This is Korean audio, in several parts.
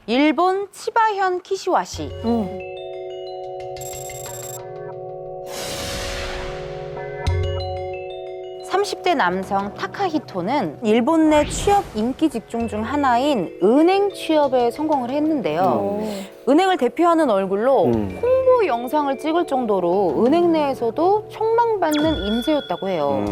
일본 치바현 키시와시. 30대 남성 타카히토는 일본 내 취업 인기 직종 중 하나인 은행 취업에 성공을 했는데요. 은행을 대표하는 얼굴로 홍보 영상을 찍을 정도로 은행 내에서도 촉망받는 인재였다고 해요.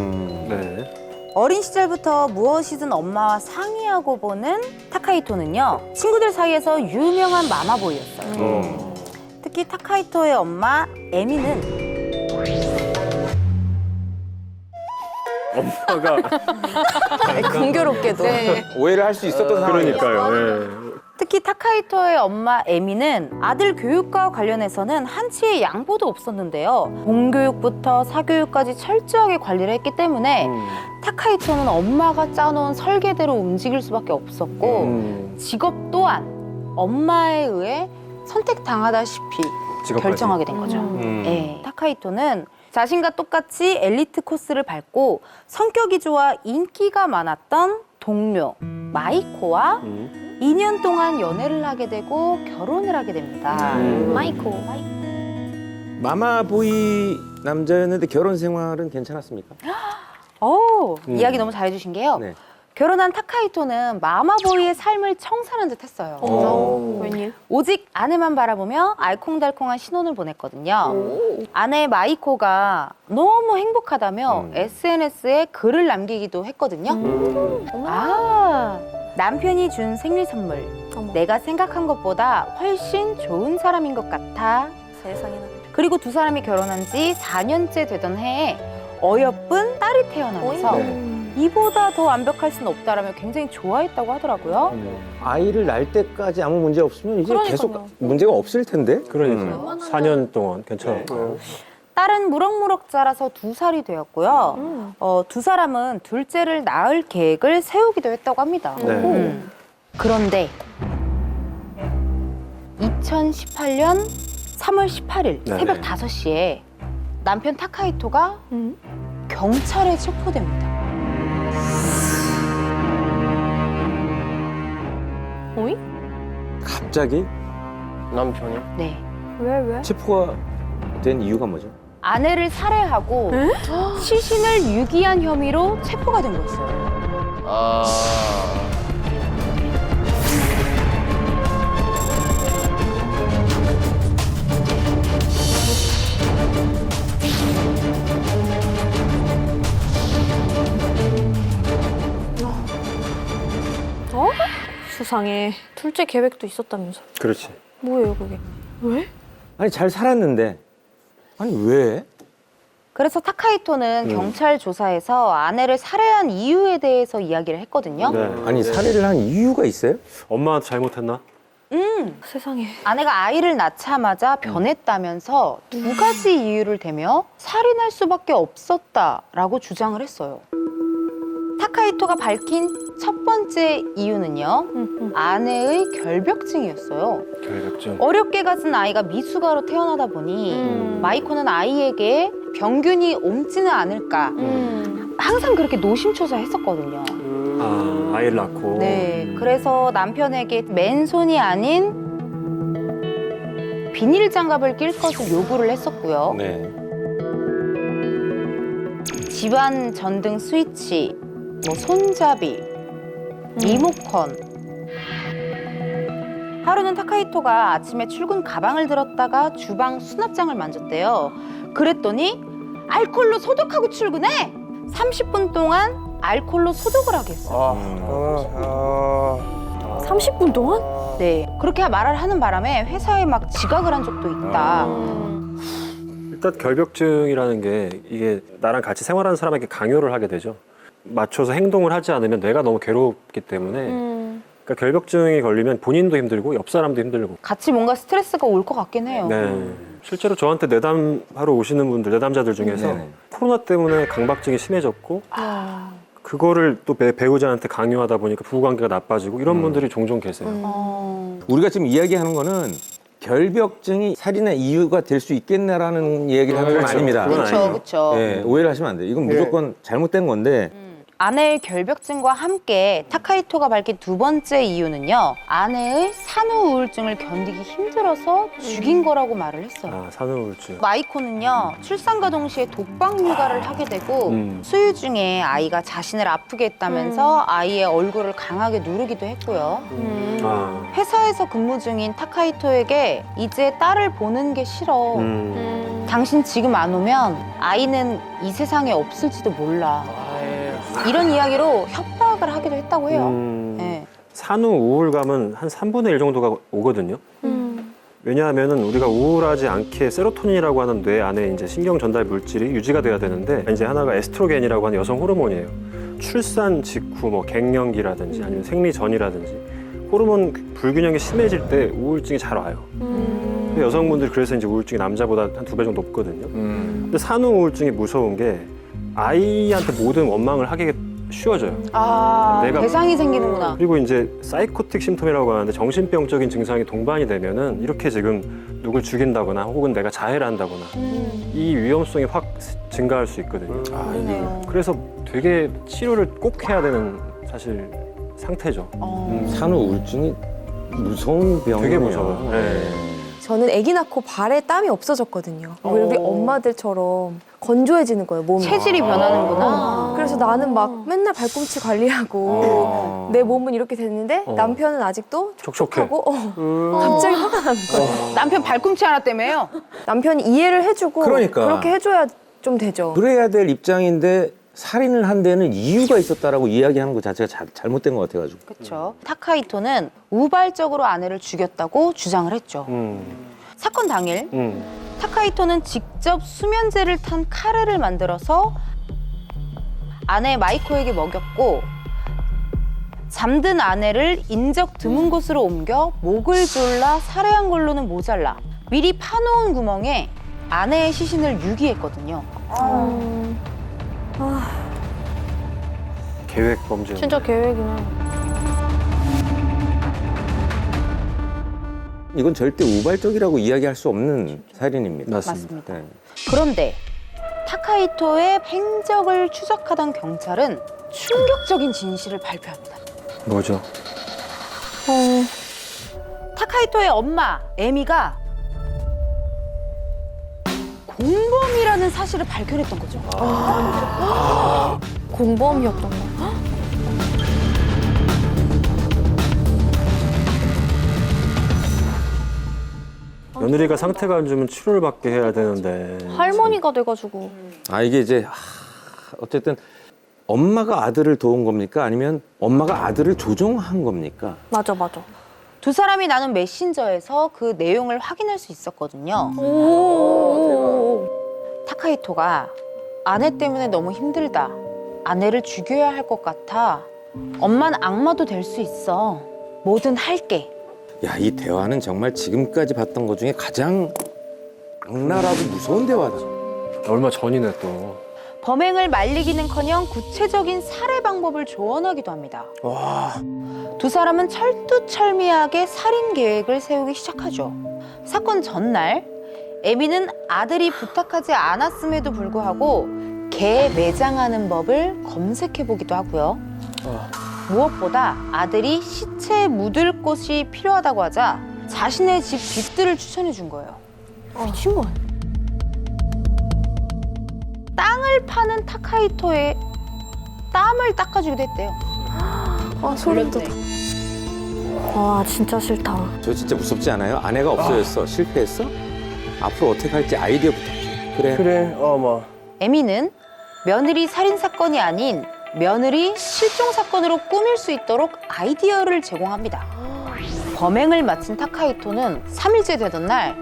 네. 어린 시절부터 무엇이든 엄마와 상의하고 보는 타카히토는요, 친구들 사이에서 유명한 마마보이였어요. 특히 타카히토의 엄마 에미는 엄마가 공교롭게도 오해를 할 수 있었던 상황이에요. 그러니까요. 특히 타카히토의 엄마 에미는 아들 교육과 관련해서는 한치의 양보도 없었는데요. 공교육부터 사교육까지 철저하게 관리를 했기 때문에 타카히토는 엄마가 짜놓은 설계대로 움직일 수밖에 없었고 직업 또한 엄마에 의해 선택당하다시피 직업까지. 결정하게 된 거죠. 네. 타카히토는 자신과 똑같이 엘리트 코스를 밟고 성격이 좋아 인기가 많았던 동료 마이코와 2년 동안 연애를 하게 되고 결혼을 하게 됩니다. 마이코. 마마보이 남자였는데 결혼 생활은 괜찮았습니까? 이야기 너무 잘해주신 게요. 네. 결혼한 타카히토는 마마보이의 삶을 청산한 듯 했어요. 웬일? 오직 아내만 바라보며 알콩달콩한 신혼을 보냈거든요. 아내 마이코가 너무 행복하다며 SNS에 글을 남기기도 했거든요. 남편이 준 생일 선물. 내가 생각한 것보다 훨씬 좋은 사람인 것 같아. 세상에나. 그리고 두 사람이 결혼한 지 4년째 되던 해에 어여쁜 딸이 태어나면서 이보다 더 완벽할 수는 없다라며 굉장히 좋아했다고 하더라고요. 아이를 낳을 때까지 아무 문제 없으면 이제 그러니까요. 계속 문제가 없을 텐데. 그러니까 4년 동안 괜찮았고. 딸은 무럭무럭 자라서 2살이 되었고요. 두 사람은 둘째를 낳을 계획을 세우기도 했다고 합니다. 네. 그런데 2018년 3월 18일 네네. 새벽 5시에 남편 타카히토가 경찰에 체포됩니다. 어이? 갑자기 남편이? 네. 왜? 체포가 된 이유가 뭐죠? 아내를 살해하고 시신을 유기한 혐의로 체포가 된 거였어요. 수상해. 둘째 계획도 있었다면서. 그렇지. 뭐예요 그게? 왜? 아니 잘 살았는데 아니 왜? 그래서 타카히토는 경찰 조사에서 아내를 살해한 이유에 대해서 이야기를 했거든요. 네. 아니 살해를 한 이유가 있어요? 엄마한테 잘못했나? 세상에. 아내가 아이를 낳자마자 변했다면서 2가지 이유를 대며 살인할 수밖에 없었다라고 주장을 했어요. 타카히토가 밝힌 첫 번째 이유는요, 아내의 결벽증이었어요. 결벽증. 어렵게 가진 아이가 미숙아로 태어나다 보니 마이코는 아이에게 병균이 옮지는 않을까 항상 그렇게 노심초사했었거든요. 아이를 낳고. 네, 그래서 남편에게 맨손이 아닌 비닐 장갑을 낄 것을 요구를 했었고요. 네. 집안 전등 스위치, 뭐 손잡이, 리모컨. 하루는 타카히토가 아침에 출근 가방을 들었다가 주방 수납장을 만졌대요. 그랬더니 알콜로 소독하고 출근해! 30분 동안 알콜로 소독을 하게 했어요. 30분 동안? 네, 그렇게 말을 하는 바람에 회사에 막 지각을 한 적도 있다. 일단 결벽증이라는 게 이게 나랑 같이 생활하는 사람에게 강요를 하게 되죠. 맞춰서 행동을 하지 않으면 뇌가 너무 괴롭기 때문에 그러니까 결벽증이 걸리면 본인도 힘들고 옆 사람도 힘들고. 같이 뭔가 스트레스가 올 것 같긴 해요. 네. 실제로 저한테 내담하러 오시는 분들, 내담자들 중에서 네네. 코로나 때문에 강박증이 심해졌고 그거를 또 배우자한테 강요하다 보니까 부부관계가 나빠지고 이런 분들이 종종 계세요. 우리가 지금 이야기하는 거는 결벽증이 살인의 이유가 될 수 있겠나라는 얘기를 하는 건 그렇죠. 아닙니다. 그건 그렇죠, 아니에요. 그렇죠. 네, 오해를 하시면 안 돼요. 이건 무조건 잘못된 건데 아내의 결벽증과 함께 타카히토가 밝힌 두 번째 이유는요. 아내의 산후 우울증을 견디기 힘들어서 죽인 거라고 말을 했어요. 아, 산후우울증. 마이코는요. 출산과 동시에 독박 육아를 하게 되고 수유 중에 아이가 자신을 아프게 했다면서 아이의 얼굴을 강하게 누르기도 했고요. 아, 회사에서 근무 중인 타카히토에게 이제 딸을 보는 게 싫어. 당신 지금 안 오면 아이는 이 세상에 없을지도 몰라. 이런 이야기로 협박을 하기도 했다고 해요. 네. 산후 우울감은 한 3분의 1 정도가 오거든요. 왜냐하면은 우리가 우울하지 않게 세로토닌이라고 하는 뇌 안에 이제 신경 전달 물질이 유지가 돼야 되는데 이제 하나가 에스트로겐이라고 하는 여성 호르몬이에요. 출산 직후 뭐 갱년기라든지 아니면 생리 전이라든지 호르몬 불균형이 심해질 때 우울증이 잘 와요. 근데 여성분들이 그래서 이제 우울증이 남자보다 한 2배 정도 높거든요. 근데 산후 우울증이 무서운 게 아이한테 모든 원망을 하기 쉬워져요. 아, 내가- 대상이 생기는구나. 그리고 이제 사이코틱 심톰이라고 하는데 정신병적인 증상이 동반이 되면은 이렇게 지금 누굴 죽인다거나 혹은 내가 자해를 한다거나 이 위험성이 확 증가할 수 있거든요. 그러네요. 그래서 되게 치료를 꼭 해야 되는 사실 상태죠. 산후 우울증이 무서운 병이에요. 되게 무서워요. 네. 저는 아기 낳고 발에 땀이 없어졌거든요. 우리 엄마들처럼 건조해지는 거예요, 몸이. 체질이 변하는구나. 그래서 나는 막 맨날 발꿈치 관리하고 내 몸은 이렇게 됐는데 남편은 아직도 촉촉해. 촉촉하고 갑자기 화가 나는 거예요. 남편 발꿈치 하나 때문에요? 남편이 이해를 해주고 그러니까. 그렇게 해줘야 좀 되죠. 그래야 될 입장인데 살인을 한 데는 이유가 있었다라고 이야기하는 것 자체가 잘못된 것 같아가지고. 그렇죠. 타카히토는 우발적으로 아내를 죽였다고 주장을 했죠. 사건 당일 타카히토는 직접 수면제를 탄 카레를 만들어서 아내 마이코에게 먹였고 잠든 아내를 인적 드문 곳으로 옮겨 목을 졸라 살해한 걸로는 모자라 미리 파놓은 구멍에 아내의 시신을 유기했거든요. 계획 범죄. 진짜 계획이네. 이건 절대 우발적이라고 이야기할 수 없는 살인입니다. 맞습니다. 네. 그런데 타카히토의 행적을 추적하던 경찰은 충격적인 진실을 발표합니다. 뭐죠? 타카히토의 엄마 에미가 공범이라는 사실을 발견했던 거죠. 공범이었던 거. 며느리가 상태가 안 좋으면 치료를 받게 해야 되는데. 할머니가 돼가지고. 아 이게 이제 어쨌든 엄마가 아들을 도운 겁니까? 아니면 엄마가 아들을 조종한 겁니까? 맞아, 맞아. 두 사람이 나눈 메신저에서 그 내용을 확인할 수 있었거든요. 오. 타카히토가 아내 때문에 너무 힘들다. 아내를 죽여야 할 것 같아. 엄만 악마도 될 수 있어. 뭐든 할게. 야, 이 대화는 정말 지금까지 봤던 것 중에 가장 악랄하고 무서운 대화다. 얼마 전이네 또. 범행을 말리기는커녕 구체적인 살해 방법을 조언하기도 합니다. 두 사람은 철두철미하게 살인 계획을 세우기 시작하죠. 사건 전날 에미는 아들이 부탁하지 않았음에도 불구하고 개 매장하는 법을 검색해보기도 하고요. 무엇보다 아들이 시체에 묻을 곳이 필요하다고 하자 자신의 집 뒷뜰을 추천해준 거예요. 미친 거 아니야? 땅을 파는 타카히토의 땀을 닦아주기도 했대요. 아, 소름 돋아. 와, 진짜 싫다. 저 진짜 무섭지 않아요? 아내가 없어졌어. 실패했어? 앞으로 어떻게 할지 아이디어 부탁해. 그래. 에미는 며느리 살인 사건이 아닌 며느리 실종 사건으로 꾸밀 수 있도록 아이디어를 제공합니다. 범행을 마친 타카히토는 3일째 되던 날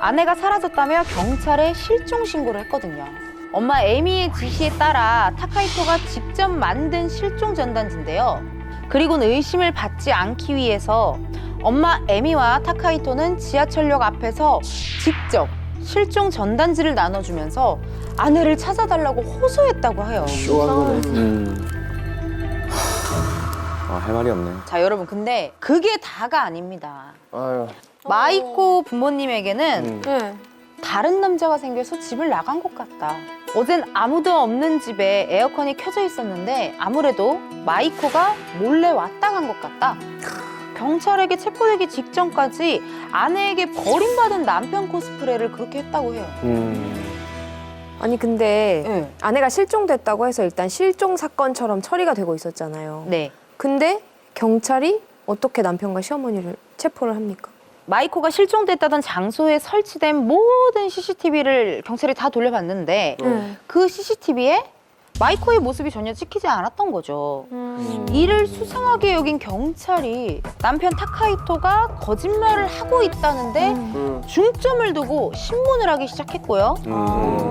아내가 사라졌다며 경찰에 실종 신고를 했거든요. 엄마 에미의 지시에 따라 타카히토가 직접 만든 실종 전단지인데요. 그리고는 의심을 받지 않기 위해서 엄마 에미와 타카히토는 지하철역 앞에서 직접 실종 전단지를 나눠주면서 아내를 찾아달라고 호소했다고 해요. 할 말이 없네. 자, 여러분, 근데 그게 다가 아닙니다. 마이코 부모님에게는 네. 다른 남자가 생겨서 집을 나간 것 같다. 어젠 아무도 없는 집에 에어컨이 켜져 있었는데 아무래도 마이코가 몰래 왔다 간 것 같다. 경찰에게 체포되기 직전까지 아내에게 버림받은 남편 코스프레를 그렇게 했다고 해요. 아니 근데 네. 아내가 실종됐다고 해서 일단 실종 사건처럼 처리가 되고 있었잖아요. 네. 근데 경찰이 어떻게 남편과 시어머니를 체포를 합니까? 마이코가 실종됐다던 장소에 설치된 모든 CCTV를 경찰이 다 돌려봤는데 그 CCTV에 마이코의 모습이 전혀 찍히지 않았던 거죠. 이를 수상하게 여긴 경찰이 남편 타카히토가 거짓말을 하고 있다는데 중점을 두고 신문을 하기 시작했고요.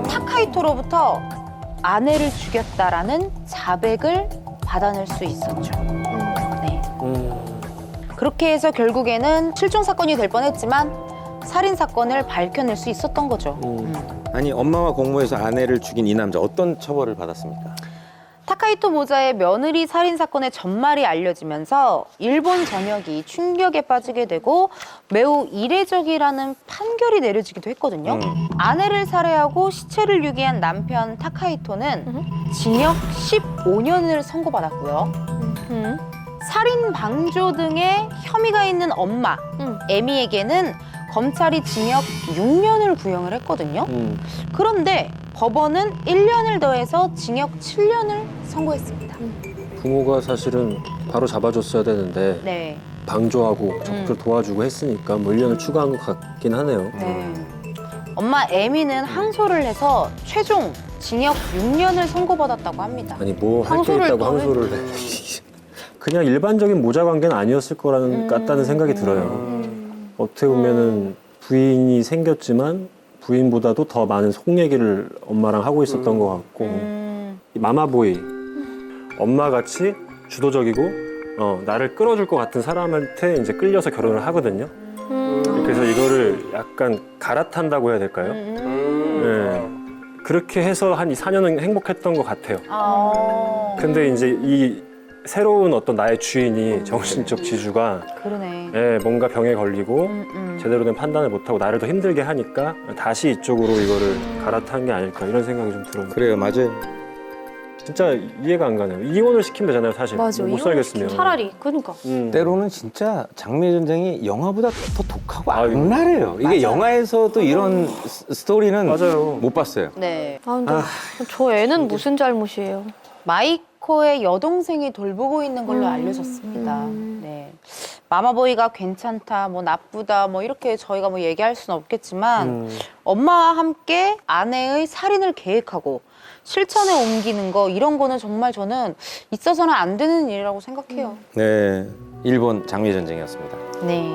타카히토로부터 아내를 죽였다라는 자백을 받아낼 수 있었죠. 네. 그렇게 해서 결국에는 실종 사건이 될 뻔했지만 살인 사건을 밝혀낼 수 있었던 거죠. 아니 엄마와 공모해서 아내를 죽인 이 남자 어떤 처벌을 받았습니까? 타카히토 모자의 며느리 살인 사건의 전말이 알려지면서 일본 전역이 충격에 빠지게 되고 매우 이례적이라는 판결이 내려지기도 했거든요. 아내를 살해하고 시체를 유기한 남편 타카히토는 징역 15년을 선고받았고요. 살인 방조 등의 혐의가 있는 엄마 에미에게는 검찰이 징역 6년을 구형을 했거든요. 그런데 법원은 1년을 더해서 징역 7년을 선고했습니다. 부모가 사실은 바로 잡아줬어야 되는데 네. 방조하고 적극 도와주고 했으니까 뭐 1년을 추가한 것 같긴 하네요. 네. 엄마 에미는 항소를 해서 최종 징역 6년을 선고받았다고 합니다. 아니 뭐 할 게 항소를 있다고 또 항소를 해. 그냥 일반적인 모자 관계는 아니었을 거라는 같다는 생각이 들어요. 어떻게 보면은 부인이 생겼지만 부인보다도 더 많은 속 얘기를 엄마랑 하고 있었던 것 같고 이 마마보이 엄마같이 주도적이고 나를 끌어줄 것 같은 사람한테 이제 끌려서 결혼을 하거든요. 그래서 이거를 약간 갈아탄다고 해야 될까요? 네. 그렇게 해서 한 4년은 행복했던 것 같아요. 근데 이제 이 새로운 어떤 나의 주인이 정신적 지주가 그러네. 뭔가 병에 걸리고 제대로 된 판단을 못하고 나를 더 힘들게 하니까 다시 이쪽으로 이거를 갈아탄 게 아닐까 이런 생각이 좀 들어요. 그래요, 맞아요. 진짜 이해가 안 가네요. 이혼을 시키면 되잖아요, 사실. 맞아, 못 이혼을 살겠으면. 차라리 그러니까. 때로는 진짜 장미의 전쟁이 영화보다 더 독하고 아유. 악랄해요. 이게 맞아요. 영화에서도 이런 스토리는 맞아요. 못 봤어요. 네. 아 근데 저 애는 무슨 잘못이에요? 마이코의 여동생이 돌보고 있는 걸로 알려졌습니다. 네. 마마보이가 괜찮다, 뭐 나쁘다, 뭐 이렇게 저희가 뭐 얘기할 수는 없겠지만 엄마와 함께 아내의 살인을 계획하고 실천에 옮기는 거 이런 거는 정말 저는 있어서는 안 되는 일이라고 생각해요. 네, 일본 장미의 전쟁이었습니다. 네.